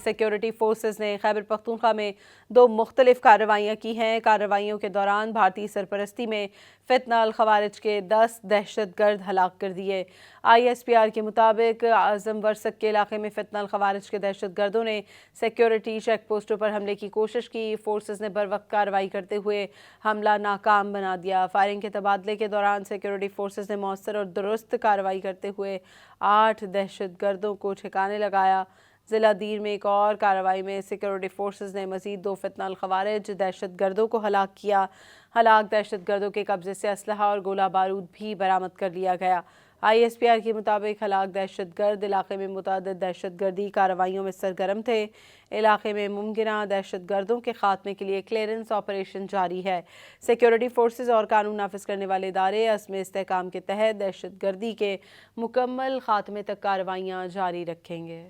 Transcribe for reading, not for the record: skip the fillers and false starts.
Security forces نے خیبر پختونخوا میں 2 مختلف کارروائیاں کی ہیں۔ کارروائیوں کے دوران بھارتی سرپرستی میں فتنہ الخوارج کے 10 دہشت گرد ہلاک کر دیے۔ ISPR کے مطابق اعظم ورسک کے علاقے میں فتنہ الخوارج کے دہشت گردوں نے سیکیورٹی چیک پوسٹوں پر حملے کی کوشش کی۔ فورسز نے بروقت کارروائی کرتے ہوئے حملہ ناکام بنا دیا۔ فائرنگ کے تبادلے کے دوران سیکیورٹی فورسز نے مؤثر اور درست کارروائی کرتے ہوئے 8 دہشت گردوں کو ٹھکانے لگایا۔ ضلع دیر میں ایک اور کارروائی میں سیکیورٹی فورسز نے مزید 2 فتنہ الخوارج دہشت گردوں کو ہلاک کیا۔ ہلاک دہشت گردوں کے قبضے سے اسلحہ اور گولہ بارود بھی برآمد کر لیا گیا۔ ISPR کے مطابق ہلاک دہشت گرد علاقے میں متعدد دہشت گردی کارروائیوں میں سرگرم تھے۔ علاقے میں ممکنہ دہشت گردوں کے خاتمے کے لیے کلیئرنس آپریشن جاری ہے۔ سیکیورٹی فورسز اور قانون نافذ کرنے والے ادارے عزم استحکام کے تحت دہشت گردی کے مکمل خاتمے تک کارروائیاں جاری رکھیں گے۔